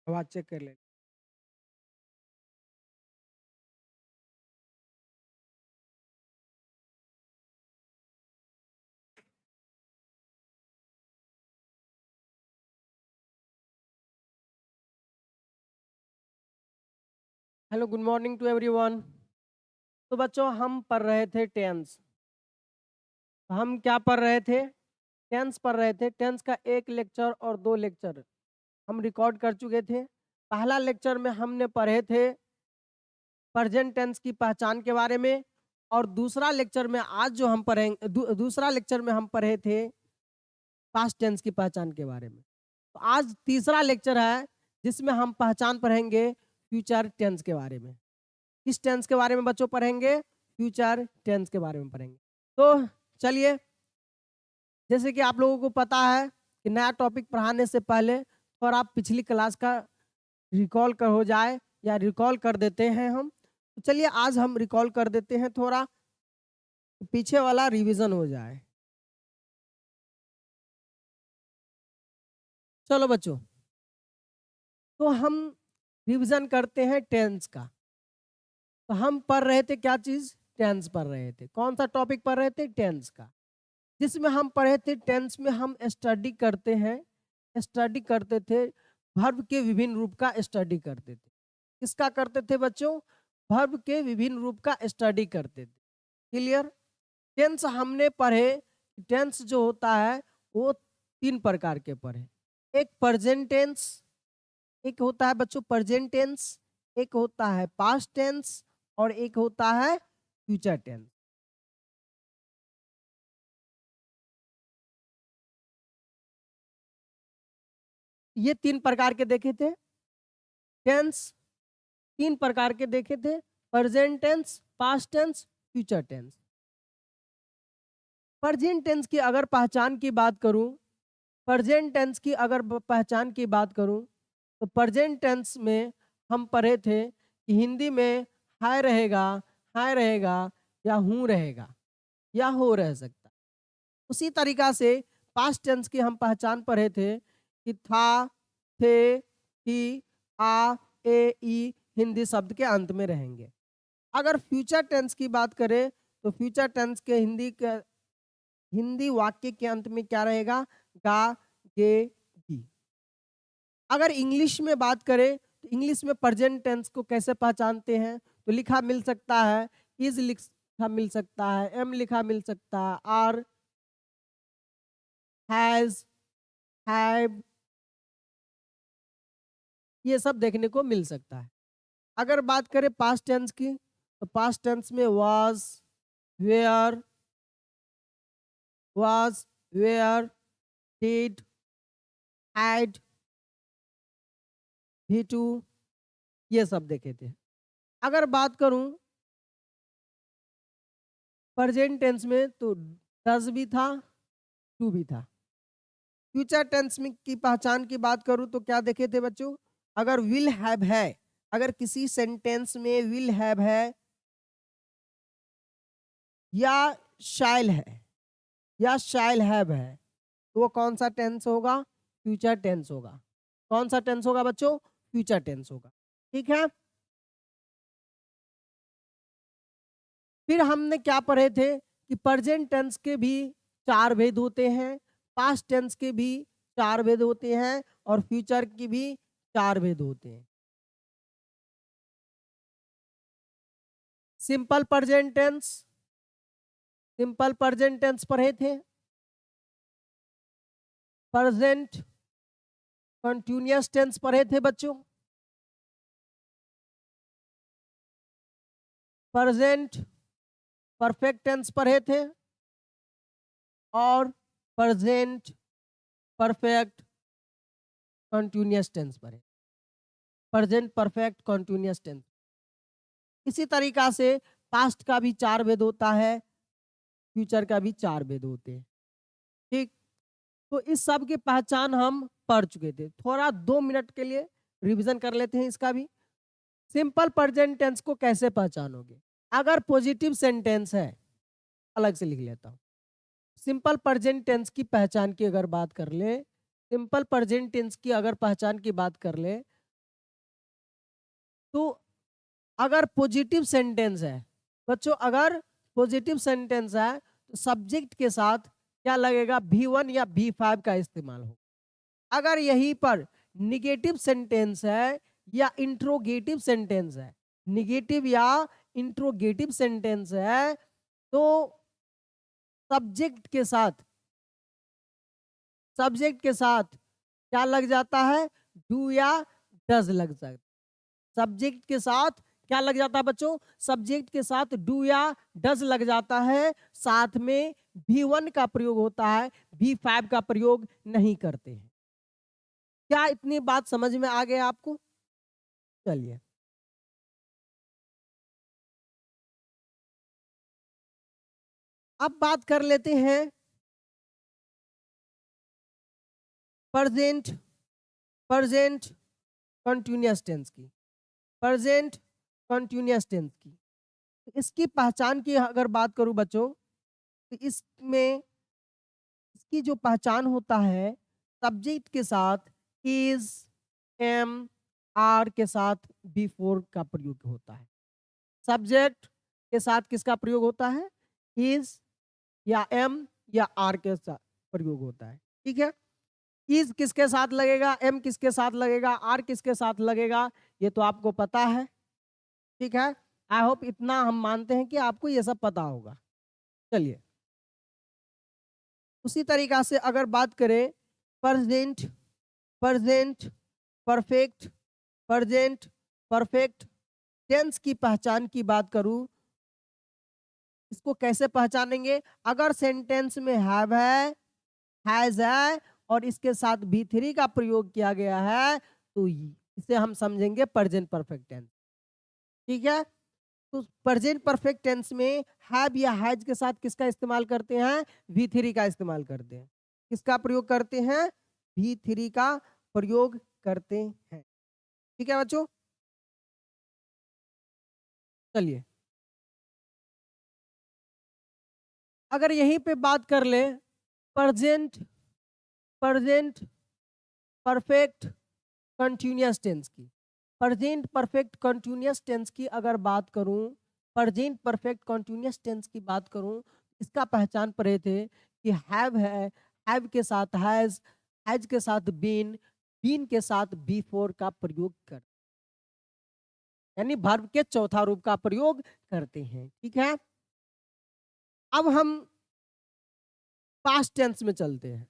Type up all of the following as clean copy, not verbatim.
आवाज चेक कर ले। Hello, good morning to everyone. तो बच्चों, हम पढ़ रहे थे टेंस। हम क्या पढ़ रहे थे? टेंस पढ़ रहे थे। टेंस का एक लेक्चर और दो लेक्चर हम रिकॉर्ड कर चुके थे। पहला लेक्चर में हमने पढ़े थे प्रेजेंट टेंस की पहचान के बारे में, और दूसरा लेक्चर में आज जो हम पढ़ेंगे, दूसरा लेक्चर में हम पढ़े थे पास्ट टेंस की पहचान के बारे में। तो आज तीसरा लेक्चर है जिसमें हम पहचान पढ़ेंगे फ्यूचर टेंस के बारे में। किस टेंस के बारे में बच्चों पढ़ेंगे? फ्यूचर टेंस के बारे में पढ़ेंगे। तो चलिए, जैसे कि आप लोगों को पता है कि नया टॉपिक पढ़ाने से पहले थोड़ा आप पिछली क्लास का रिकॉल कर हो जाए या रिकॉल कर देते हैं हम। तो चलिए आज हम रिकॉल कर देते हैं, थोड़ा पीछे वाला रिवीजन हो जाए। चलो बच्चों, तो हम रिवीजन करते हैं टेंस का। तो हम पढ़ रहे थे क्या चीज? टेंस पढ़ रहे थे। कौन सा टॉपिक पढ़ रहे थे? टेंस का। जिसमें हम पढ़े थे टेंस में हम स्टडी करते थे वर्ब के विभिन्न रूप का स्टडी करते थे। किसका करते थे बच्चों? वर्ब के विभिन्न रूप का स्टडी करते थे। क्लियर? टेंस हमने पढ़े। टेंस जो होता है वो तीन प्रकार के पढ़े। एक प्रेजेंट टेंस, एक होता है बच्चों प्रेजेंट टेंस, एक होता है पास्ट टेंस, और एक होता है फ्यूचर टेंस। ये तीन प्रकार के देखे थे टेंस। तीन प्रकार के देखे थे: present tense, past tense, future tense. Present tense की अगर पहचान की बात करूं, प्रेजेंट टेंस की अगर पहचान की बात करूं, तो प्रेजेंट टेंस में हम पढ़े थे कि हिंदी में हाय रहेगा या हूँ रहेगा या हो रह सकता। उसी तरीका से पास्ट टेंस की हम पहचान पढ़े थे कि था, थे, थी, आ, ए, ई हिंदी शब्द के अंत में रहेंगे। अगर फ्यूचर टेंस की बात करें तो फ्यूचर टेंस के हिंदी वाक्य के अंत में क्या रहेगा? गा, गे, गी। अगर इंग्लिश में बात करें तो इंग्लिश में प्रेजेंट टेंस को कैसे पहचानते हैं? तो लिखा मिल सकता है, इज लिखा मिल सकता है, एम लिखा मिल सकता है, आर, हैज, हैव, ये सब देखने को मिल सकता है। अगर बात करें पास्ट टेंस की, तो पास्ट टेंस में were was, were, did, had, भी टू, ये सब देखे थे। अगर बात करूं प्रेजेंट टेंस में, तो डज भी था, टू भी था। फ्यूचर टेंस में की पहचान की बात करूं तो क्या देखे थे बच्चों? अगर विल हैव है, अगर किसी सेंटेंस में विल हैव है या शाइल है या शाइल हैव है, तो वो कौन सा टेंस होगा? फ्यूचर टेंस होगा। कौन सा टेंस होगा बच्चों? फ्यूचर टेंस होगा। ठीक है। फिर हमने क्या पढ़े थे कि प्रेजेंट टेंस के भी चार भेद होते हैं, पास्ट टेंस के भी चार भेद होते हैं, और फ्यूचर के भी चार भेद होते हैं। Simple present tense, simple present tense पढ़े थे। प्रेजेंट कंटिन्यूअस टेंस पढ़े थे बच्चों। प्रेजेंट परफेक्ट टेंस पढ़े थे, और प्रेजेंट परफेक्ट कंटिन्यूअस टेंस पढ़े। Present perfect continuous tense. इसी तरीका से पास्ट का भी चार भेद होता है, फ्यूचर का भी चार भेद होते हैं। ठीक। तो इस सब की पहचान हम पढ़ चुके थे। थोड़ा 2 मिनट के लिए रिवीजन कर लेते हैं इसका भी। सिंपल प्रेजेंट टेंस को कैसे पहचानोगे? अगर पॉजिटिव सेंटेंस है, अलग से लिख लेता हूँ। सिंपल प्रेजेंट टेंस की पहचान की अगर बात कर ले, सिंपल प्रेजेंट टेंस की अगर पहचान की बात कर ले, तो अगर पॉजिटिव सेंटेंस है बच्चों, अगर पॉजिटिव सेंटेंस है तो सब्जेक्ट के साथ क्या लगेगा, V1 या V5 का इस्तेमाल हो। अगर यहीं पर निगेटिव सेंटेंस है या इंट्रोगेटिव सेंटेंस है, निगेटिव या इंट्रोगेटिव सेंटेंस है, तो सब्जेक्ट के साथ क्या लग जाता है, डू या डज लग जाता है। सब्जेक्ट के साथ क्या लग जाता है बच्चों, सब्जेक्ट के साथ डू या डज लग जाता है, साथ में V1 का प्रयोग होता है, V5 का प्रयोग नहीं करते हैं। क्या इतनी बात समझ में आ गया आपको? चलिए अब बात कर लेते हैं प्रेजेंट प्रेजेंट कंटिन्यूअस टेंस की। प्रेजेंट कंटिन्यूअस टेंस की इसकी पहचान की अगर बात करूं बच्चों, तो इसमें इसकी जो पहचान होता है, सब्जेक्ट के साथ इज, एम, आर के साथ बिफोर का प्रयोग होता है। सब्जेक्ट के साथ किसका प्रयोग होता है, इज या एम या आर के साथ प्रयोग होता है। ठीक है, इज किसके साथ लगेगा, एम किसके साथ लगेगा, आर किसके साथ लगेगा, ये तो आपको पता है। ठीक है, आई होप इतना हम मानते हैं कि आपको ये सब पता होगा। चलिए उसी तरीका से अगर बात करें present present perfect present perfect tense की पहचान की बात करूं, इसको कैसे पहचानेंगे, अगर सेंटेंस में हैव है, हैज है और इसके साथ बी थ्री का प्रयोग किया गया है, तो इसे हम समझेंगे प्रेजेंट परफेक्ट टेंस। ठीक है, तो प्रेजेंट परफेक्ट टेंस में हैव या हैज के साथ किसका इस्तेमाल करते हैं, वी थ्री का इस्तेमाल करते हैं। किसका प्रयोग करते हैं, वी थ्री का प्रयोग करते हैं। ठीक है बच्चों, चलिए अगर यहीं पे बात कर ले present present perfect continuous tense की, प्रेजेंट परफेक्ट कंटिन्यूअस टेंस की अगर बात करूं, प्रेजेंट परफेक्ट कंटिन्यूअस टेंस की बात करूं, इसका पहचान पर रहे थे कि हैव है, हैव के साथ हैज के साथ बीन के साथ बी फोर का प्रयोग कर, यानी वर्ब के चौथा रूप का प्रयोग करते हैं। ठीक है, अब हम पास्ट टेंस में चलते हैं।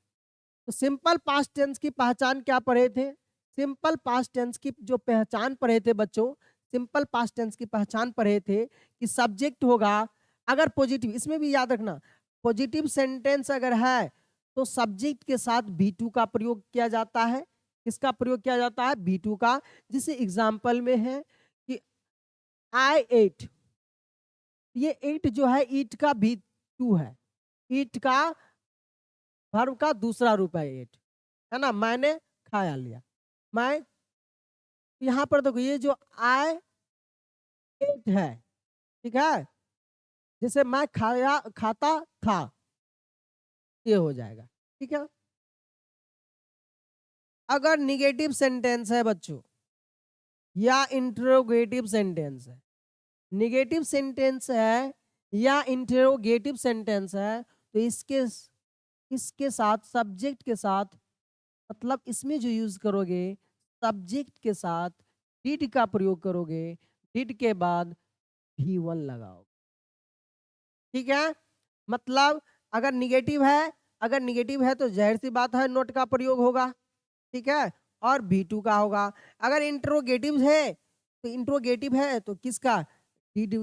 तो सिंपल पास्ट टेंस की पहचान क्या पढ़े थे, सिंपल पास्ट टेंस की जो पहचान पढ़े थे बच्चों, सिंपल पास्ट टेंस की पहचान पढ़े थे कि सब्जेक्ट होगा, अगर पॉजिटिव, इसमें भी याद रखना पॉजिटिव सेंटेंस अगर है तो सब्जेक्ट के साथ बी टू का प्रयोग किया जाता है। किसका प्रयोग किया जाता है, बी टू का। जिसे एग्जाम्पल में है कि आई एट, ये एट जो है ईट का बी टू है, ईट का वर्ब का दूसरा रूप है एट, है ना, मैंने खाया लिया, मैं, यहाँ पर देखो ये जो आई एट है, ठीक है, जैसे मैं खाया खाता था, ये हो जाएगा। ठीक है, अगर निगेटिव सेंटेंस है बच्चों या इंटरोगेटिव सेंटेंस है, निगेटिव सेंटेंस है या इंटरोगेटिव सेंटेंस है, तो इसके साथ सब्जेक्ट के साथ, मतलब इसमें जो यूज करोगे सब्जेक्ट के साथ डिड का प्रयोग करोगे, डिड के बाद V1 लगाओ। ठीक है, मतलब अगर निगेटिव है, अगर निगेटिव है तो जाहिर सी बात है नोट का प्रयोग होगा। ठीक है, और V2 का होगा। अगर इंट्रोगेटिव है तो इंट्रोगेटिव है तो किसका, डिड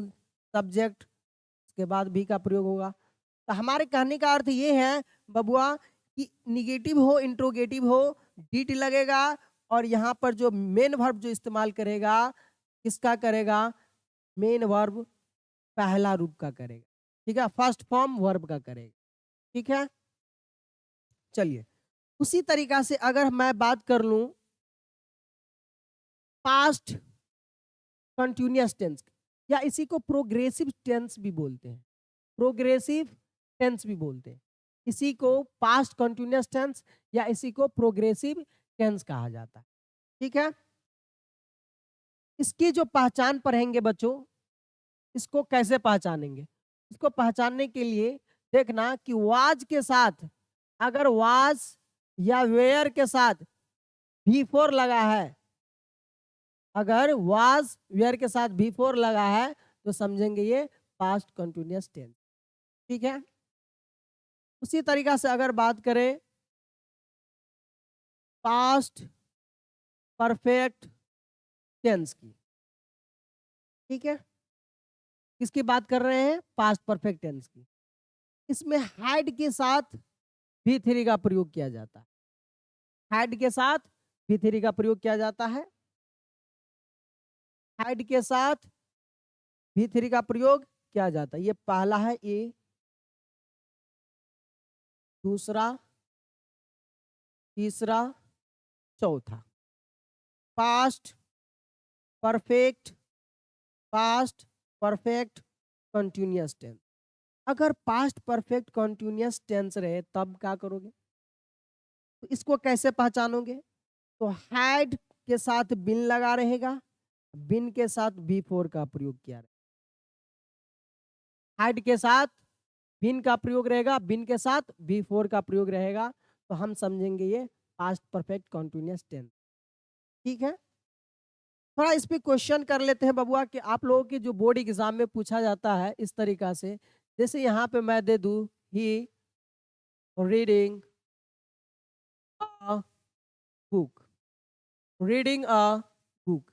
सब्जेक्ट, उसके बाद भी का प्रयोग होगा। तो हमारे कहने का अर्थ ये है बबुआ कि निगेटिव हो इंट्रोगेटिव हो, डिड लगेगा, और यहाँ पर जो मेन वर्ब जो इस्तेमाल करेगा, किसका करेगा, मेन वर्ब पहला रूप का करेगा। ठीक है, फर्स्ट फॉर्म वर्ब का करेगा। ठीक है, चलिए उसी तरीका से अगर मैं बात कर लूं पास्ट कंटिन्यूअस टेंस, या इसी को प्रोग्रेसिव टेंस भी बोलते हैं, प्रोग्रेसिव टेंस भी बोलते हैं, इसी को पास्ट कंटिन्यूअस टेंस या इसी को प्रोग्रेसिव टेंस कहा जाता है। ठीक है, इसकी जो पहचान पढ़ेंगे बच्चों, इसको कैसे पहचानेंगे? इसको पहचानने के लिए देखना कि वाज के साथ, अगर वाज या वेयर के साथ भी फोर लगा है, अगर वाज वेयर के साथ भी फोर लगा है तो समझेंगे ये पास्ट कंटिन्यूअस टेंस। ठीक है, उसी तरीका से अगर बात करें पास्ट परफेक्ट टेंस की, ठीक है, किसकी बात कर रहे हैं? पास्ट परफेक्ट टेंस की। इसमें हैड के साथ भी थ्री का प्रयोग किया जाता है। हैड के साथ भी थ्री का प्रयोग किया जाता है। हैड के साथ भी थ्री का प्रयोग किया जाता है। ये पहला है ए, दूसरा, तीसरा, चौथा। Past perfect, past perfect continuous tense. अगर पास्ट परफेक्ट कंटिन्यूअस टेंस रहे तब क्या करोगे? तो इसको कैसे पहचानोगे? तो हैड के साथ बिन लगा रहेगा, बिन के साथ बी फोर का प्रयोग किया रहेगा। हैड के साथ बिन का प्रयोग रहेगा, बिन के साथ बी फोर का प्रयोग रहेगा, तो हम समझेंगे ये पास्ट परफेक्ट कंटिन्यूअस टेंस। ठीक है, थोड़ा इस पे क्वेश्चन कर लेते हैं बबुआ कि आप लोगों के जो बोर्ड एग्जाम में पूछा जाता है इस तरीका से, जैसे यहाँ पे मैं दे दूं ही reading a book, reading a book.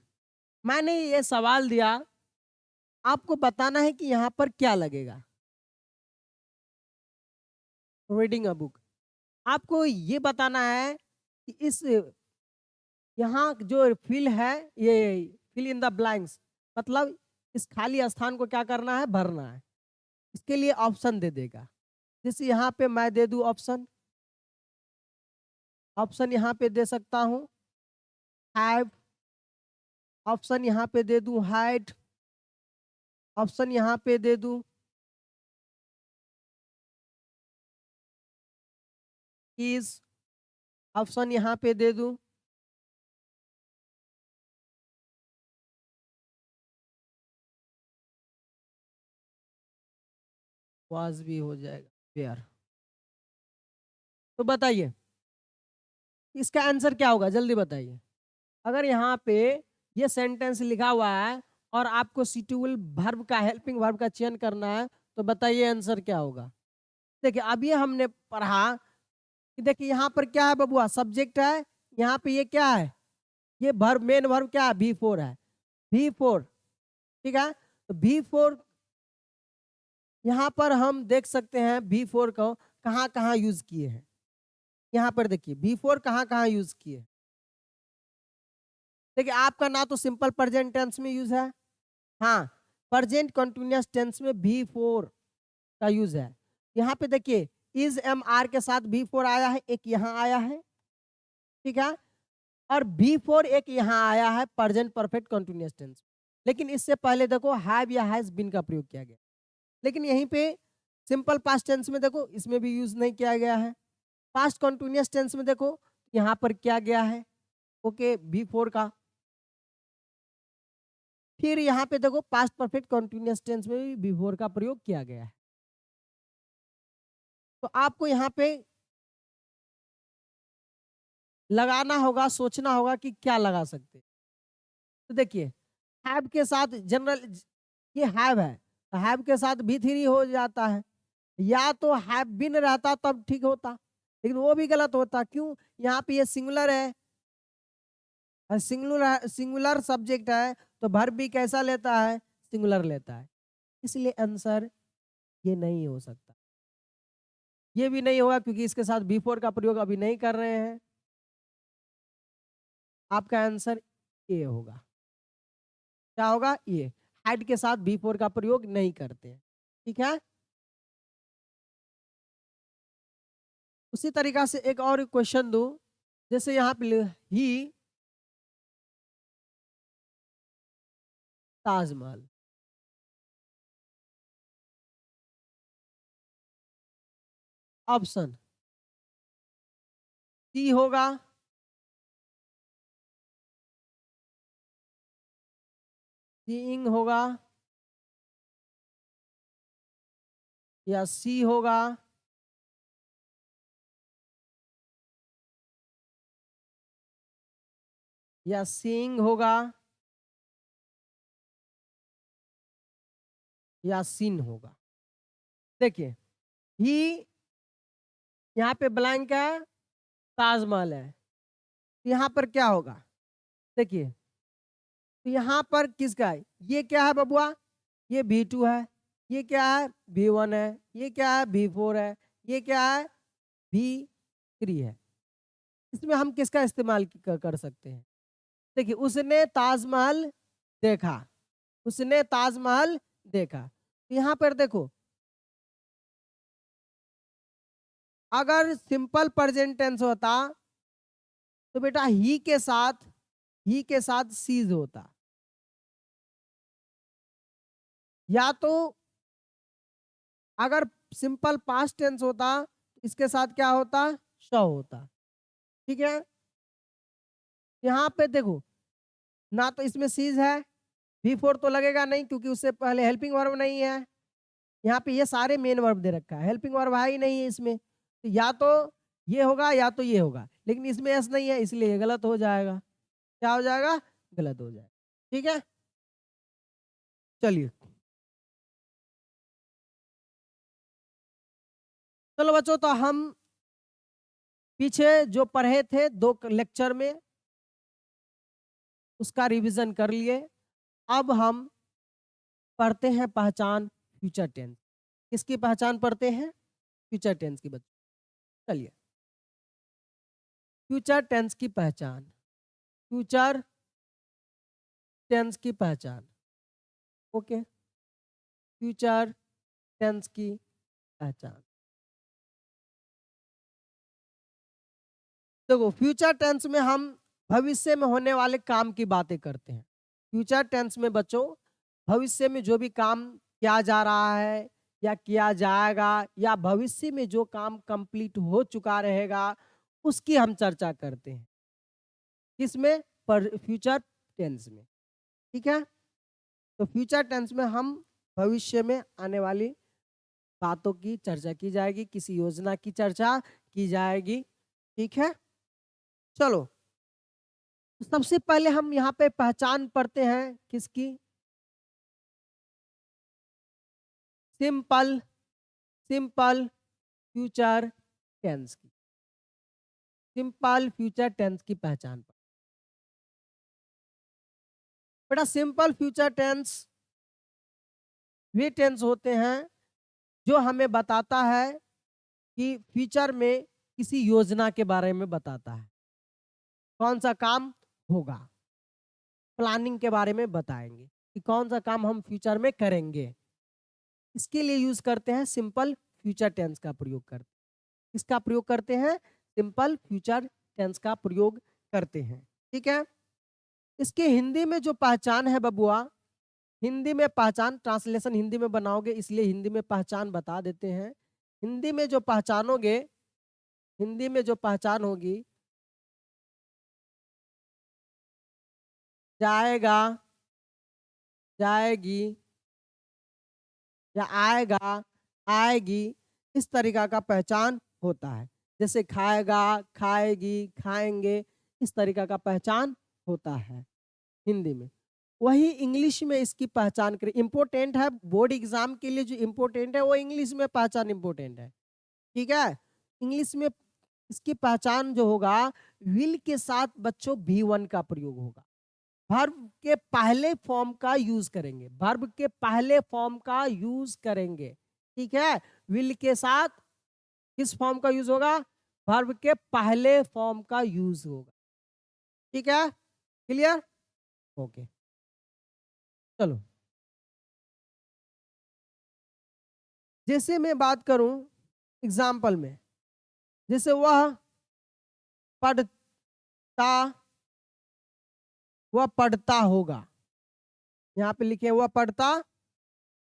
मैंने ये सवाल दिया, आपको बताना है कि यहाँ पर क्या लगेगा। रीडिंग अ बुक, आपको ये बताना है कि इस यहाँ जो फिल है, ये फिल इन द ब्लैंक्स, मतलब इस खाली स्थान को क्या करना है? भरना है। इसके लिए ऑप्शन दे देगा। जैसे यहाँ पे मैं दे दूं ऑप्शन, ऑप्शन यहाँ पे दे सकता हूँ हैव, ऑप्शन यहाँ पे दे दूं हाइड, ऑप्शन यहाँ पे दे दूं इज, ऑप्शन यहाँ पे दे दूं वाज भी हो जाएगा वेयर। तो बताइए इसका आंसर क्या होगा, जल्दी बताइए। अगर यहाँ पे ये सेंटेंस लिखा हुआ है और आपको सिटीवल वर्ब का, हेल्पिंग वर्ब का चयन करना है, तो बताइए आंसर क्या होगा। देखिए अभी हमने पढ़ा कि देखिए यहाँ पर क्या है बबुआ, सब्जेक्ट है, यहाँ पे ये क्या है? ये वर्ब, मेन वर्ब क्या है? भी फोर है, भी फोर। ठीक है, तो भी फोर यहाँ पर हम देख सकते हैं भी फोर को कहाँ कहाँ यूज किए हैं। यहाँ पर देखिए भी फोर कहाँ कहाँ यूज किए हैं। देखिए आपका ना तो सिंपल प्रेजेंट टेंस में यूज है, हाँ, प्रेजेंट कंटिन्यूअस टेंस में भी फोर का यूज है। यहाँ पे देखिए इज एम आर के साथ भी फोर आया है, एक यहाँ आया है, ठीक है, और बी फोर एक यहाँ आया है प्रेजेंट परफेक्ट कंटिन्यूअस टेंस। लेकिन इससे पहले देखो हैव या हैज बीन का प्रयोग किया गया, लेकिन यहीं पे सिंपल पास्ट टेंस में देखो इसमें भी यूज नहीं किया गया है। पास्ट कंटिन्यूअस टेंस में देखो यहाँ पर किया गया है, ओके, बी फोर का। फिर यहाँ पे देखो पास्ट परफेक्ट कंटिन्यूअस टेंस में भी बी फोर का प्रयोग किया गया है। तो आपको यहाँ पे लगाना होगा, सोचना होगा कि क्या लगा सकते। तो देखिए हैव के साथ जनरल, ये हैव है, तो हैव के साथ भी थ्री हो जाता है, या तो हैव बिन रहता तब ठीक होता, लेकिन वो भी गलत होता। क्यों? यहाँ पे ये सिंगुलर है, सिंगुलर सिंगुलर सब्जेक्ट है, तो वर्ब भी कैसा लेता है? सिंगुलर लेता है। इसलिए आंसर ये नहीं हो सकता, ये भी नहीं होगा क्योंकि इसके साथ बी फोर का प्रयोग अभी नहीं कर रहे हैं। आपका आंसर ए होगा। क्या होगा? ये हैड के साथ बी फोर का प्रयोग नहीं करते हैं। ठीक है, उसी तरीका से एक और क्वेश्चन दूं, जैसे यहाँ पे ही ताजमहल, ऑप्शन सी होगा, सीइंग होगा या सी होगा या सीइंग होगा या सीन होगा। देखिए, ही यहाँ पे ब्लैंक है, ताजमहल है, यहाँ पर क्या होगा? देखिए, तो यहाँ पर किसका है? ये क्या है बबुआ? ये V2 है, ये क्या है? V1 है, ये क्या है? V4 है, ये क्या है? V3 है। इसमें हम किसका इस्तेमाल कर सकते हैं? देखिए, उसने ताजमहल देखा, उसने ताजमहल देखा। यहाँ पर देखो, अगर सिंपल प्रेजेंट टेंस होता तो बेटा ही के साथ सीज होता, या तो अगर सिंपल पास्ट टेंस होता इसके साथ क्या होता? शो होता। ठीक है, यहाँ पे देखो, ना तो इसमें सीज है, V4 तो लगेगा नहीं क्योंकि उससे पहले हेल्पिंग वर्ब नहीं है। यहाँ पे ये सारे मेन वर्ब दे रखा है, हेल्पिंग वर्ब है ही नहीं है इसमें, तो या तो ये होगा या तो ये होगा, लेकिन इसमें एस नहीं है इसलिए ये गलत हो जाएगा। क्या हो जाएगा? गलत हो जाएगा। ठीक है, चलिए, चलो बच्चों, तो हम पीछे जो पढ़े थे 2 लेक्चर में उसका रिवीजन कर लिए। अब हम पढ़ते हैं पहचान फ्यूचर टेंस। किसकी पहचान पढ़ते हैं? फ्यूचर टेंस की बच्चों। चलिए, फ्यूचर टेंस की पहचान, फ्यूचर टेंस की पहचान। ओके, फ्यूचर टेंस की पहचान। देखो, फ्यूचर टेंस में हम भविष्य में होने वाले काम की बातें करते हैं। फ्यूचर टेंस में बच्चों भविष्य में जो भी काम किया जा रहा है या किया जाएगा या भविष्य में जो काम कंप्लीट हो चुका रहेगा उसकी हम चर्चा करते हैं। किसमें? पर फ्यूचर टेंस में। ठीक है, तो फ्यूचर टेंस में हम भविष्य में आने वाली बातों की चर्चा की जाएगी, किसी योजना की चर्चा की जाएगी। ठीक है, चलो, तो सबसे पहले हम यहाँ पे पहचान पढ़ते हैं किसकी? सिंपल सिंपल फ्यूचर टेंस की। सिंपल फ्यूचर टेंस की पहचान। बेटा, सिंपल फ्यूचर टेंस वे टेंस होते हैं जो हमें बताता है कि फ्यूचर में किसी योजना के बारे में बताता है, कौन सा काम होगा, प्लानिंग के बारे में बताएंगे कि कौन सा काम हम फ्यूचर में करेंगे। इसके लिए यूज करते हैं सिंपल फ्यूचर टेंस का प्रयोग करते हैं। इसका प्रयोग करते हैं, सिंपल फ्यूचर टेंस का प्रयोग करते हैं। ठीक है, इसके हिंदी में जो पहचान है बबुआ, हिंदी में पहचान, ट्रांसलेशन हिंदी में बनाओगे इसलिए हिंदी में पहचान बता देते हैं। हिंदी में जो पहचानोगे, हिंदी में जो पहचान होगी, जाएगा, जाएगी या आएगा, आएगी, इस तरीका का पहचान होता है। जैसे खाएगा, खाएगी, खाएंगे, इस तरीका का पहचान होता है हिंदी में। वही इंग्लिश में इसकी पहचान करें, इंपॉर्टेंट है बोर्ड एग्जाम के लिए, जो इंपॉर्टेंट है वो इंग्लिश में पहचान इंपॉर्टेंट है। ठीक है, इंग्लिश में इसकी पहचान जो होगा, विल के साथ बच्चों V1 का प्रयोग होगा। वर्ब के पहले फॉर्म का यूज करेंगे, वर्ब के पहले फॉर्म का यूज करेंगे। ठीक है, विल के साथ किस फॉर्म का यूज होगा? वर्ब के पहले फॉर्म का यूज होगा। ठीक है, क्लियर? ओके, चलो, जैसे मैं बात करूं एग्जाम्पल में, जैसे पढ़ता वह पढ़ता होगा, यहाँ पे लिखे वह पढ़ता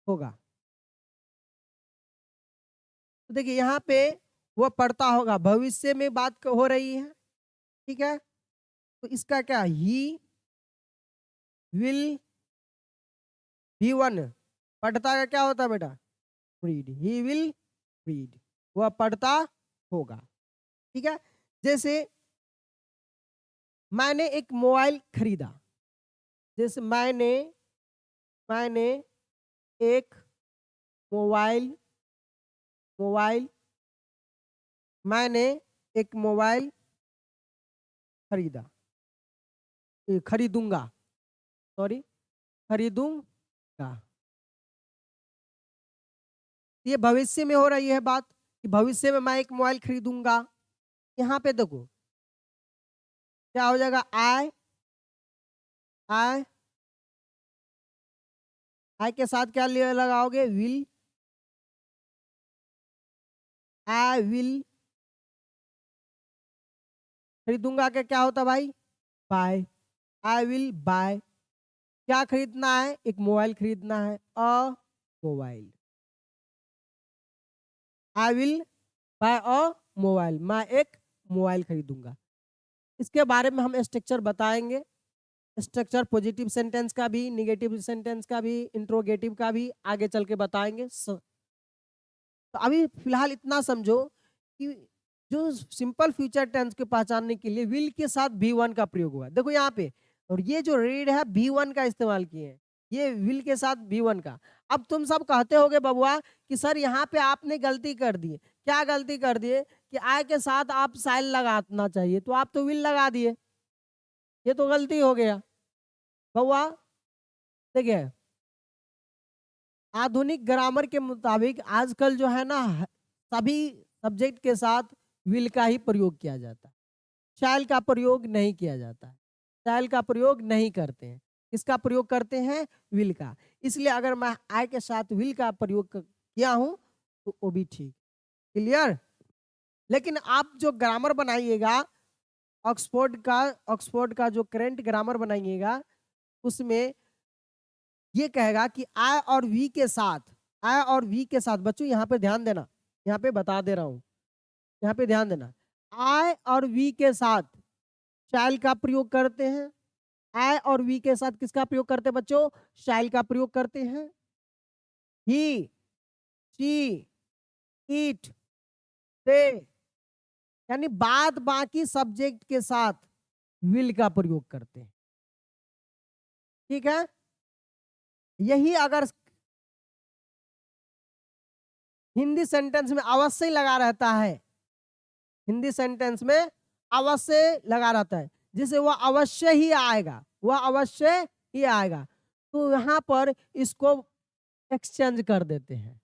होगा। तो देखिए, यहाँ पे वह पढ़ता होगा भविष्य में बात हो रही है। ठीक है, तो इसका क्या? ही विल V1 पढ़ता का क्या होता है बेटा? रीड, ही विल रीड, वह पढ़ता होगा। ठीक है, जैसे मैंने एक मोबाइल खरीदा, जैसे मैंने एक मोबाइल मोबाइल मैंने एक मोबाइल खरीदा, खरीदूंगा, सॉरी, खरीदूंगा। ये भविष्य में हो रही है बात कि भविष्य में मैं एक मोबाइल खरीदूंगा। यहाँ पे देखो क्या हो जाएगा, आई आई आई के साथ क्या लगाओगे, विल, आई विल, खरीदूंगा के क्या होता भाई, बाय, आई विल बाय, क्या खरीदना है, एक मोबाइल खरीदना है, अ mobile, I will buy a mobile, मैं एक मोबाइल खरीदूंगा। इसके बारे में हम स्ट्रक्चर बताएंगे, स्ट्रक्चर पॉजिटिव सेंटेंस का भी, निगेटिव सेंटेंस का भी, इंट्रोगेटिव का भी आगे चल के बताएंगे। तो अभी फिलहाल इतना समझो कि जो सिंपल फ्यूचर टेंस के पहचानने के लिए विल के साथ V1 का प्रयोग हुआ, देखो यहाँ पे, और ये जो रीड है V1 का इस्तेमाल किए हैं, ये विल के साथ V1 का। अब तुम सब कहते होगे बबुआ कि सर यहाँ पे आपने गलती कर दी, क्या गलती कर दिए कि आई के साथ आप साइल लगाना चाहिए, तो आप तो विल लगा दिए, ये तो गलती हो गया बबुआ। देखिए आधुनिक ग्रामर के मुताबिक आजकल जो है ना, सभी सब्जेक्ट के साथ विल का ही प्रयोग किया जाता है, शैल का प्रयोग नहीं किया जाता है, शैल का प्रयोग नहीं करते हैं, इसका प्रयोग करते हैं विल का। इसलिए अगर मैं आई के साथ विल का प्रयोग किया हूं तो वो भी ठीक, क्लियर। लेकिन आप जो ग्रामर बनाइएगा ऑक्सफोर्ड का जो करेंट ग्रामर बनाइएगा, उसमें ये कहेगा कि आई और वी के साथ, आई और वी के साथ, बच्चों यहाँ पे ध्यान देना, यहाँ पे बता दे रहा हूं, यहाँ पे ध्यान देना, आई और वी के साथ शैल का प्रयोग करते हैं। आई और वी के साथ किसका प्रयोग करते हैं बच्चों, शैल का प्रयोग करते हैं। ही, शी, इट, दे, यानी बाद बाकी सब्जेक्ट के साथ विल का प्रयोग करते हैं। ठीक है, यही अगर हिंदी सेंटेंस में अवश्य लगा रहता है, हिंदी सेंटेंस में अवश्य लगा रहता है, जिसे वह अवश्य ही आएगा, वह अवश्य ही आएगा, तो यहाँ पर इसको एक्सचेंज कर देते हैं।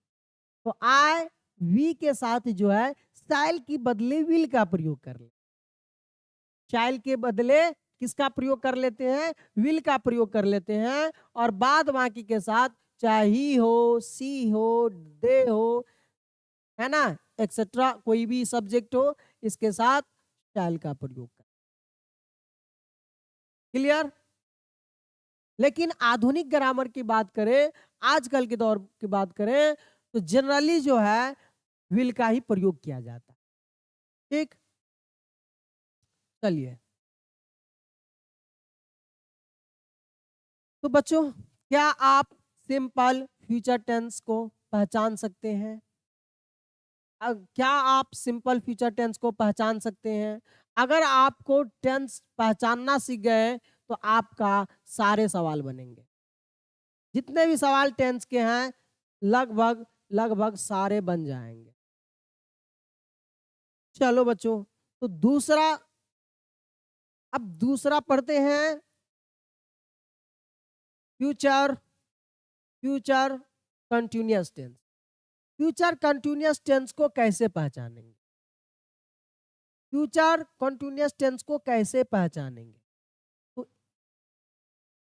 तो आई वी के साथ जो है शाइल की बदले विल का प्रयोग कर ले, शाइल के बदले किसका प्रयोग कर लेते हैं, विल का प्रयोग कर लेते हैं, और बाद बाकी के साथ चाहे ही हो, सी हो, दे हो, है ना, एक्सेट्रा, कोई भी सब्जेक्ट हो, इसके साथ शैल का प्रयोग कर, क्लियर। लेकिन आधुनिक ग्रामर की बात करें, आजकल के दौर की बात करें, तो जनरली जो है विल का ही प्रयोग किया जाता है। ठीक, चलिए, तो बच्चों क्या आप सिंपल फ्यूचर टेंस को पहचान सकते हैं? क्या आप सिंपल फ्यूचर टेंस को पहचान सकते हैं? अगर आपको टेंस पहचानना सीख गए तो आपका सारे सवाल बनेंगे, जितने भी सवाल टेंस के हैं लगभग लगभग सारे बन जाएंगे। चलो बच्चों, तो अब दूसरा पढ़ते हैं, future future continuous tense. Future continuous tense को कैसे पहचानेंगे, फ्यूचर कंटिन्यूअस टेंस को कैसे पहचानेंगे?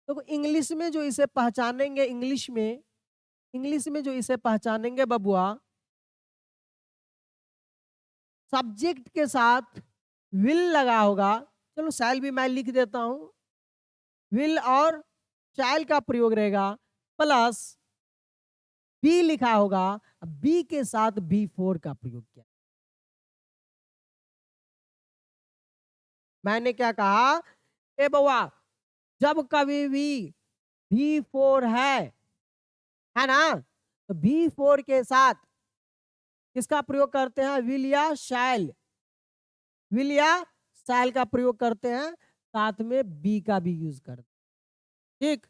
तो इंग्लिश में जो इसे पहचानेंगे, इंग्लिश में जो इसे पहचानेंगे बबुआ, सब्जेक्ट के साथ विल लगा होगा, चलो शैल भी मैं लिख देता हूं, विल और शैल का प्रयोग रहेगा, प्लस बी लिखा होगा, बी के साथ B4 का प्रयोग किया। मैंने क्या कहा, ए बउआ, जब कभी भी V4 है है ना। तो बी फोर के साथ किसका प्रयोग करते हैं, विल या शैल, विल या शैल का प्रयोग करते हैं, साथ में बी का भी यूज करते हैं। ठीक,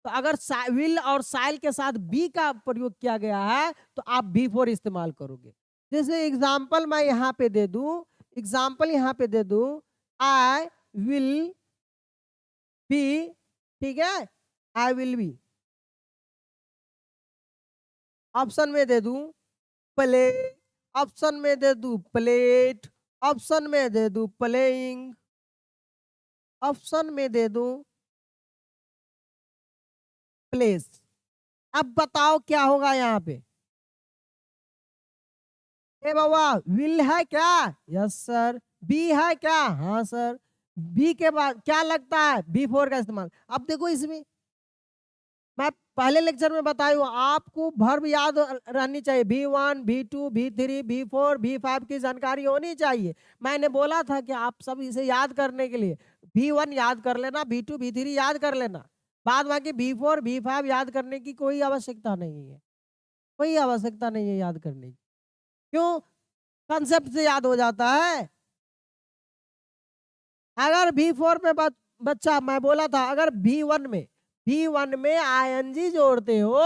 तो अगर विल और शैल के साथ बी का प्रयोग किया गया है तो आप बी फोर इस्तेमाल करोगे। जैसे एग्जाम्पल मैं यहाँ पे दे दूं, एग्जाम्पल यहाँ पे दे दूं, आई विल बी, ठीक है, आई विल बी। ऑप्शन में दे दूं प्ले, ऑप्शन में दे दूं प्लेट, ऑप्शन में दे दूं प्लेइंग, ऑप्शन में दे दूं प्लेस। अब बताओ क्या होगा यहाँ पे। ए बाबा विल है क्या, यस सर। बी है क्या, हाँ सर। बी के बाद क्या लगता है, बी फोर का इस्तेमाल। अब देखो इसमें मैं पहले लेक्चर में बताई हूँ, आपको वर्ब याद रहनी चाहिए, V1 V2 V3 V4 V5 की जानकारी होनी चाहिए। मैंने बोला था कि आप सब इसे याद करने के लिए V1 याद कर लेना, V2 V3 याद कर लेना, बाद बाकी V4 V5 याद करने की कोई आवश्यकता नहीं है, कोई आवश्यकता नहीं है याद करने की। क्यों, कंसेप्ट से याद हो जाता है। अगर V4 में बच्चा, मैं बोला था अगर V1 में आईएनजी जोड़ते हो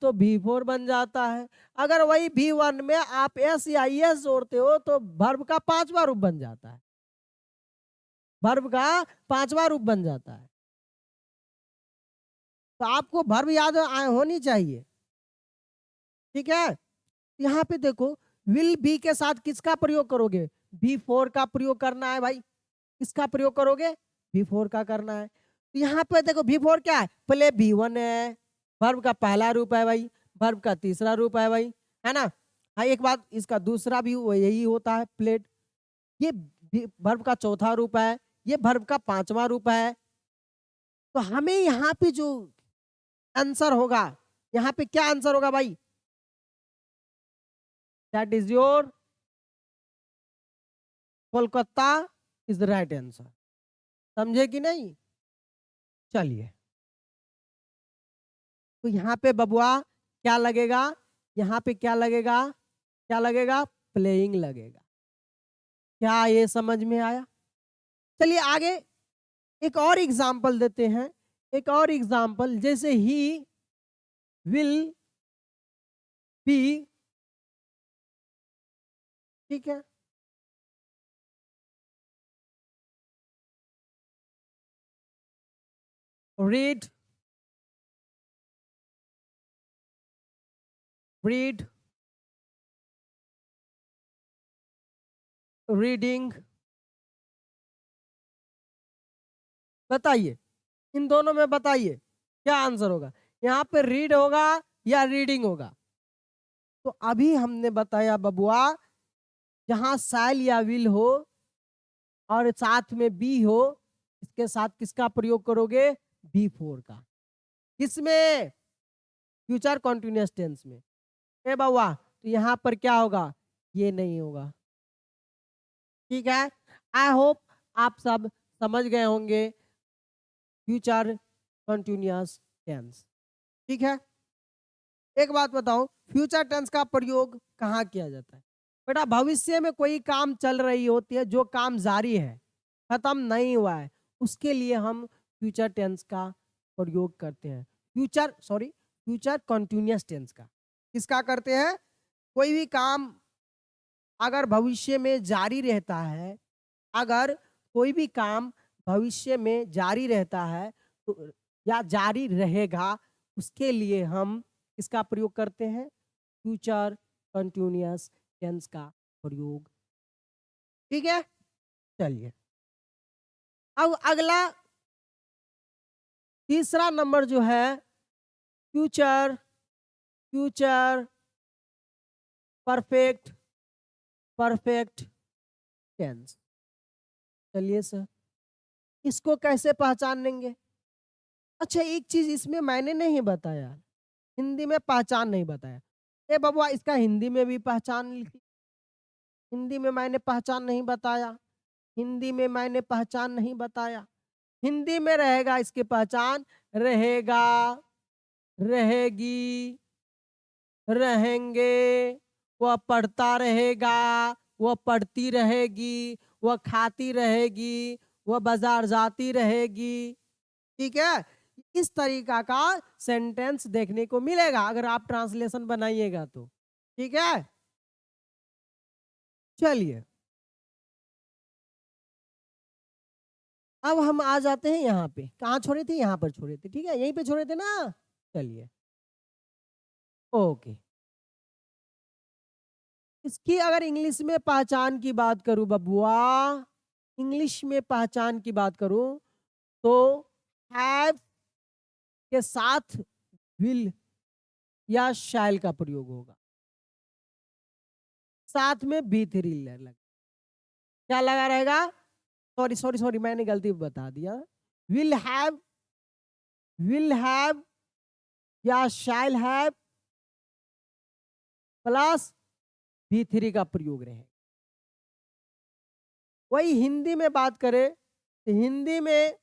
तो V4 बन जाता है। अगर वही V1 में आप एस या एस जोड़ते हो तो वर्ब का पांचवा रूप बन जाता है, वर्ब का पांचवा रूप बन जाता है। तो आपको वर्ब याद होनी चाहिए, ठीक है। यहाँ पे देखो विल बी के साथ किसका प्रयोग करोगे, V4 का प्रयोग करना है भाई। किसका प्रयोग करोगे, V4 का करना है। तो यहाँ पे देखो V4 क्या है, प्ले V1 है, वर्ब का पहला रूप है भाई, वर्ब का तीसरा रूप है भाई, है ना। हाँ एक बात, इसका दूसरा भी यही होता है प्लेट। ये वर्ब का चौथा रूप है, ये वर्ब का पांचवा रूप है। तो हमें यहाँ पे जो आंसर होगा, यहाँ पे क्या आंसर होगा भाई, that is your Kolkata is the right answer. समझे कि नहीं, चलिए। तो यहाँ पे बबुआ क्या लगेगा, यहाँ पे क्या लगेगा, क्या लगेगा, प्लेइंग लगेगा। क्या ये समझ में आया। चलिए आगे एक और एग्जाम्पल देते हैं, एक और एग्जाम्पल, जैसे ही विल बी, ठीक है, रीड, रीड, रीडिंग। बताइए इन दोनों में, बताइए क्या आंसर होगा। यहाँ पे रीड होगा या रीडिंग होगा। तो अभी हमने बताया बबुआ, जहां साइल या विल हो और साथ में बी हो, इसके साथ किसका प्रयोग करोगे, V4 का। किसमें, फ्यूचर कॉन्टिन्यूअस टेंस में। ए बउआ तो यहाँ पर क्या होगा, ये नहीं होगा, ठीक है। आई होप आप सब समझ गए होंगे फ्यूचर कॉन्टिन्यूअस टेंस, ठीक है। एक बात बताओ, फ्यूचर टेंस का प्रयोग कहाँ किया जाता है। बेटा भविष्य में कोई काम चल रही होती है, जो काम जारी है, खत्म नहीं हुआ है, उसके लिए हम फ्यूचर टेंस का प्रयोग करते हैं। फ्यूचर कॉन्टिन्यूअस टेंस का किसका करते हैं, कोई भी काम अगर भविष्य में जारी रहता है, अगर कोई भी काम भविष्य में जारी रहता है तो या जारी रहेगा, उसके लिए हम इसका प्रयोग करते हैं, फ्यूचर कंटिन्यूअस टेंस का प्रयोग, ठीक है। चलिए अब अगला तीसरा नंबर जो है, future future perfect perfect tense. चलिए सर इसको कैसे पहचानेंगे। अच्छा एक चीज इसमें मैंने नहीं बताया, हिंदी में पहचान नहीं बताया। ए बबुआ इसका हिंदी में भी पहचान लिखी, हिंदी में मैंने पहचान नहीं बताया, हिंदी में मैंने पहचान नहीं बताया। हिंदी में रहेगा इसकी पहचान, रहेगा रहेगी, रहेंगे, वह पढ़ता रहेगा, वह पढ़ती रहेगी, वह खाती रहेगी, वह बाजार जाती रहेगी। ठीक है, इस तरीका का सेंटेंस देखने को मिलेगा अगर आप ट्रांसलेशन बनाइएगा तो। ठीक है, चलिए अब हम आ जाते हैं यहाँ पे। कहाँ छोड़े थे? यहाँ पर छोड़े थे। ठीक है, यहीं पे छोड़े थे ना। चलिए, ओके। इसकी अगर इंग्लिश में पहचान की बात करूं बबुआ, इंग्लिश में पहचान की बात करूं तो हैव के साथ विल या शैल का प्रयोग होगा, साथ में बी थ्री लग क्या लगा रहेगा? सॉरी सॉरी सॉरी, मैंने गलती बता दिया। विल हैव, विल हैव या shall have plus v three का प्रयोग रहे। वही हिंदी में बात करें तो हिंदी में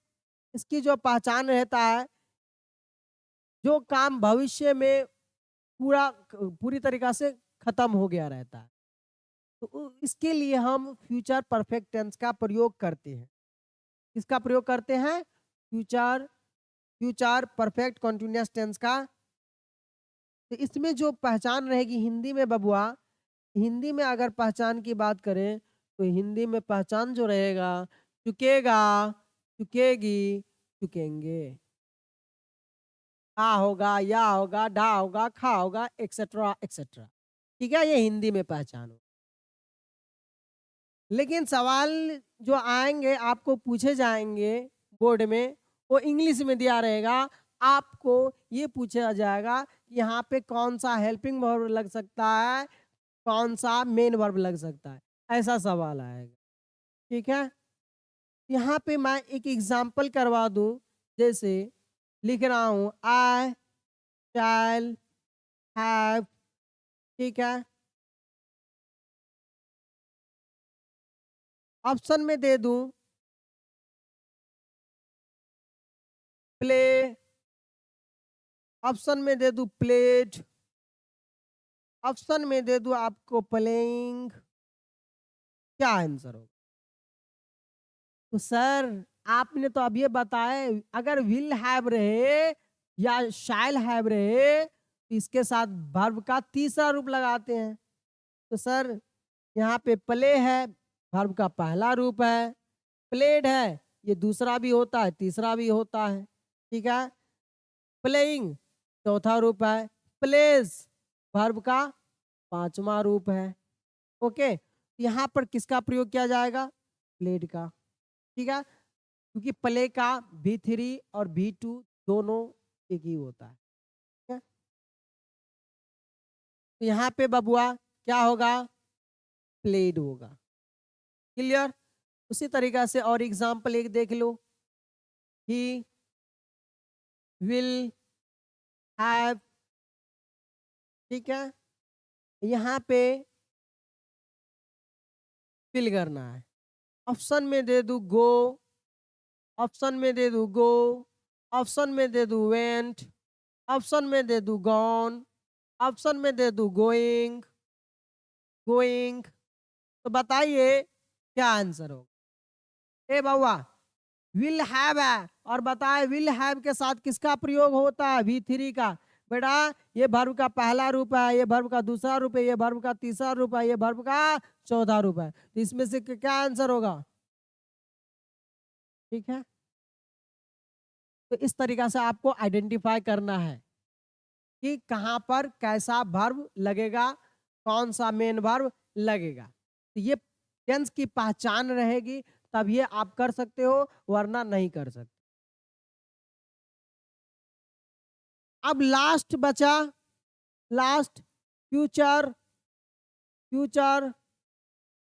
इसकी जो पहचान रहता है, जो काम भविष्य में पूरी तरीका से खत्म हो गया रहता है, तो इसके लिए हम फ्यूचर परफेक्ट टेंस का प्रयोग करते हैं। किसका प्रयोग करते हैं? Future, future perfect continuous tense का। तो इसमें जो पहचान रहेगी हिंदी में बबुआ, हिंदी में अगर पहचान की बात करें तो हिंदी में पहचान जो रहेगा, चुकेगा, चुकेगी, चुकेंगे, आ होगा, या होगा, ढा होगा, खा होगा, एक्सेट्रा एक्सेट्रा। ठीक है, ये हिंदी में पहचान हो। लेकिन सवाल जो आएंगे आपको पूछे जाएंगे बोर्ड में, वो इंग्लिश में दिया रहेगा। आपको ये पूछा जाएगा कि यहाँ पे कौन सा हेल्पिंग वर्ब लग सकता है, कौन सा मेन वर्ब लग सकता है, ऐसा सवाल आएगा। ठीक है, यहाँ पे मैं एक एग्जाम्पल करवा दूं। जैसे लिख रहा हूँ आई शैल हैव। ठीक है, ऑप्शन में दे दूं प्ले, ऑप्शन में दे दूं प्लेड, ऑप्शन में दे दूं आपको प्लेइंग। क्या आंसर होगा? तो सर आपने तो अब ये बताया, अगर विल हैव रहे या शैल हैव रहे तो इसके साथ वर्ब का तीसरा रूप लगाते हैं। तो सर यहाँ पे प्ले है, वर्ब का पहला रूप है। प्लेड है, ये दूसरा भी होता है, तीसरा भी होता है। ठीक है, प्लेइंग चौथा रूप है, प्लेज वर्ब का पांचवा रूप है। ओके, यहाँ पर किसका प्रयोग किया जाएगा? प्लेड का। ठीक है, क्योंकि प्ले का V3 और V2 दोनों एक ही होता है। ठीक है, तो यहाँ पे बबुआ क्या होगा? प्लेड होगा। क्लियर? उसी तरीका से और एग्जाम्पल एक देख लो, ही विल हैव। ठीक है, यहाँ पे फिल करना है। ऑप्शन में दे दूं गो, ऑप्शन में दे दूं गो, ऑप्शन में दे दूं वेंट, ऑप्शन में दे दूं गॉन, ऑप्शन में दे दूं गोइंग, गोइंग। तो बताइए क्या आंसर होगा? ए बाबा, विल हैव है और बताए विल हैव के साथ किसका प्रयोग होता है? V3 का। बेटा ये वर्ब का पहला रूप है, ये वर्ब का दूसरा रूप है, ये वर्ब का तीसरा रूप है, ये वर्ब का चौथा रूप है। तो इसमें से क्या आंसर होगा? ठीक है, तो इस तरीका से आपको आइडेंटिफाई करना है कि कहां पर कैसा वर्ब लगेगा, कौन सा मेन वर्ब लगेगा। तो ये टेंस की पहचान रहेगी, तब ये आप कर सकते हो, वरना नहीं कर सकते। अब लास्ट बचा, last future, future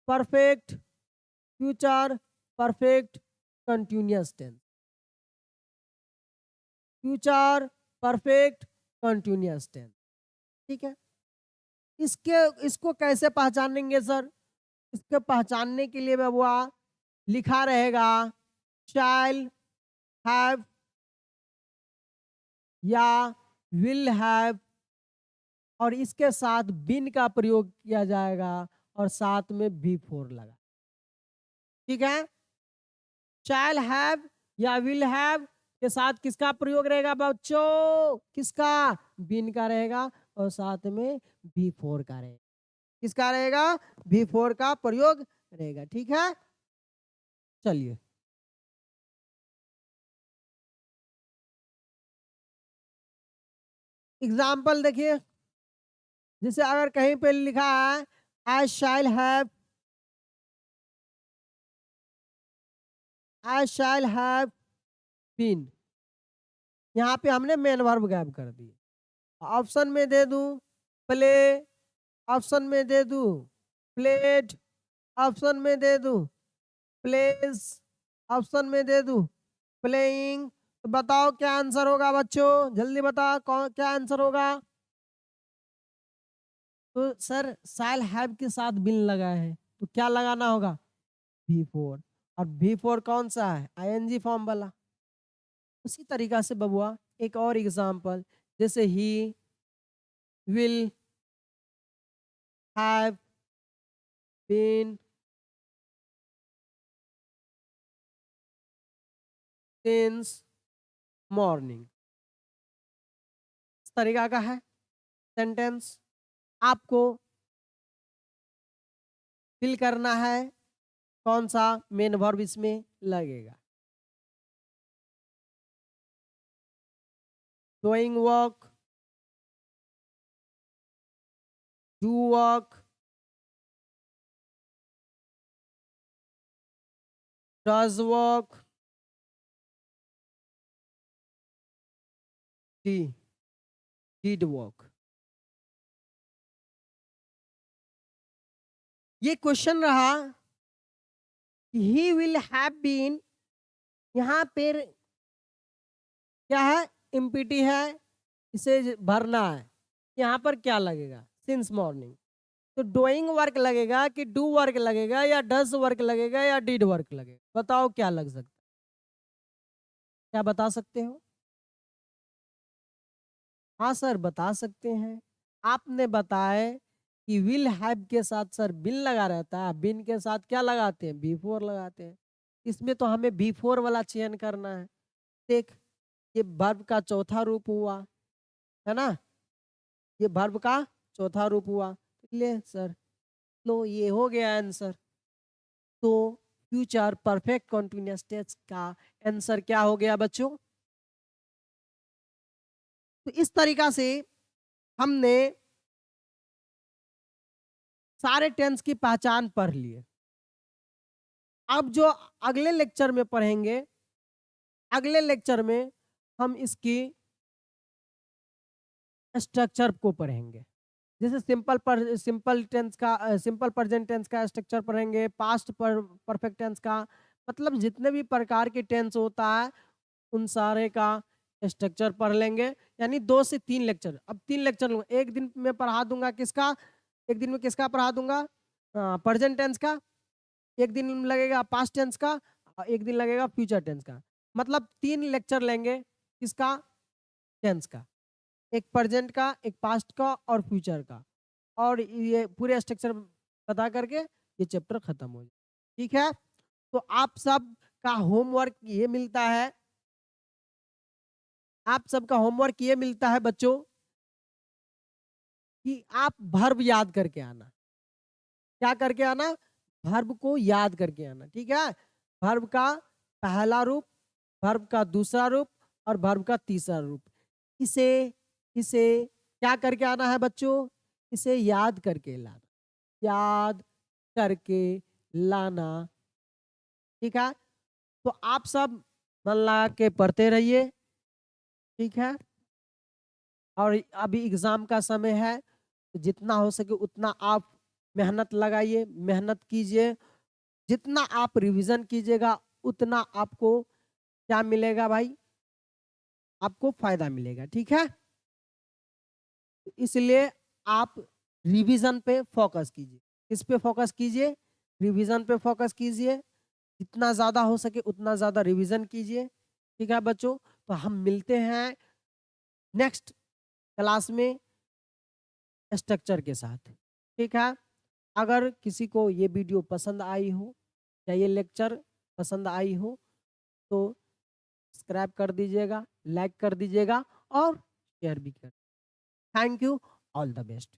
perfect, future perfect continuous tense, future perfect continuous tense. ठीक है, इसके इसको कैसे पहचानेंगे सर? इसको पहचानने के लिए मैं वो लिखा रहेगा शैल हैव या विल हैव और इसके साथ बीन का प्रयोग किया जाएगा और साथ में बी फोर लगा। ठीक है, शैल हैव या विल हैव के साथ किसका प्रयोग रहेगा बच्चों? किसका? बीन का रहेगा और साथ में बी फोर का रहेगा। किसका रहेगा? बी फोर का प्रयोग रहेगा। ठीक है, चलिए एग्जाम्पल देखिए। जैसे अगर कहीं पे लिखा है I shall have, I shall have been, यहाँ पे हमने मेन वर्ब गायब कर दिया। ऑप्शन में दे दूं प्ले, ऑप्शन में दे दूं प्लेड, ऑप्शन में दे दूं प्लेस, ऑप्शन में दे दूं प्लेइंग। तो बताओ क्या आंसर होगा बच्चों? जल्दी बताओ कौन क्या आंसर होगा? तो सर शैल हैव के साथ बिन लगा है तो क्या लगाना होगा? भी फोर। और भी फोर कौन सा है? आईएनजी फॉर्म वाला। उसी तरीका से बबुआ एक और एग्जांपल, जैसे ही will have been since morning, इस तरीका का है सेंटेंस। आपको फिल करना है कौन सा मेन वर्ब इसमें लगेगा। Doing work, do work, does work, D did work. ये क्वेश्चन रहा ही विल हैव बीन, यहाँ पे क्या है? इम्पीटी है, इसे भरना है। यहाँ पर क्या लगेगा? Since morning. तो डूइंग वर्क लगेगा कि डू वर्क लगेगा या डज वर्क लगेगा या डिड वर्क लगेगा? बताओ क्या लग सकता है? क्या बता सकते हो? हाँ सर बता सकते हैं। आपने बताए कि विल हैव के साथ सर बिन लगा रहता है, बिन के साथ क्या लगाते हैं? बी फोर लगाते हैं। इसमें तो हमें बी फोर वाला चयन करना है। देख, ये वर्ब का चौथा रूप हुआ है ना, ये वर्ब का चौथा रूप हुआ। ले सर, लो ये हो गया आंसर। तो फ्यूचर परफेक्ट कंटिन्यूअस टेंस का आंसर क्या हो गया बच्चों? तो इस तरीका से हमने सारे टेंस की पहचान पढ़ लिए। अब जो अगले लेक्चर में पढ़ेंगे, अगले लेक्चर में हम इसकी स्ट्रक्चर को पढ़ेंगे। जैसे सिंपल टेंस का सिंपल प्रेजेंट टेंस का स्ट्रक्चर पढ़ेंगे, पास्ट परफेक्ट टेंस का, मतलब जितने भी प्रकार के टेंस होता है उन सारे का स्ट्रक्चर पढ़ लेंगे। यानी 2 से 3 लेक्चर, अब 3 लेक्चर लूंगा। एक दिन में पढ़ा दूंगा किसका? एक दिन में किसका पढ़ा दूंगा? प्रेजेंट टेंस का। एक दिन लगेगा पास्ट टेंस का और एक दिन लगेगा फ्यूचर टेंस का। मतलब 3 लेक्चर लेंगे किसका? टेंस का, एक प्रेजेंट का, एक पास्ट का और फ्यूचर का। और ये पूरे स्ट्रक्चर बता करके ये चैप्टर खत्म हो जाए। ठीक है, तो आप सब का होमवर्क ये मिलता है, आप सबका होमवर्क ये मिलता है बच्चों कि आप वर्ब याद करके आना। क्या करके आना? वर्ब को याद करके आना। ठीक है, वर्ब का पहला रूप, वर्ब का दूसरा रूप और वर्ब का तीसरा रूप। इसे इसे क्या करके आना है बच्चों? इसे याद करके लाना, याद करके लाना। ठीक है, तो आप सब मन लगा के पढ़ते रहिए। ठीक है, और अभी एग्जाम का समय है तो जितना हो सके उतना आप मेहनत लगाइए, मेहनत कीजिए। जितना आप रिवीजन कीजिएगा उतना आपको क्या मिलेगा भाई? आपको फायदा मिलेगा। ठीक है, इसलिए आप रिवीजन पे फोकस कीजिए। किस पे फोकस कीजिए? रिवीजन पे फोकस कीजिए। जितना ज़्यादा हो सके उतना ज़्यादा रिवीजन कीजिए। ठीक है बच्चों, तो हम मिलते हैं नेक्स्ट क्लास में स्ट्रक्चर के साथ। ठीक है, अगर किसी को ये वीडियो पसंद आई हो या ये लेक्चर पसंद आई हो तो सब्सक्राइब कर दीजिएगा, लाइक कर दीजिएगा और शेयर भी कर। Thank you, all the best.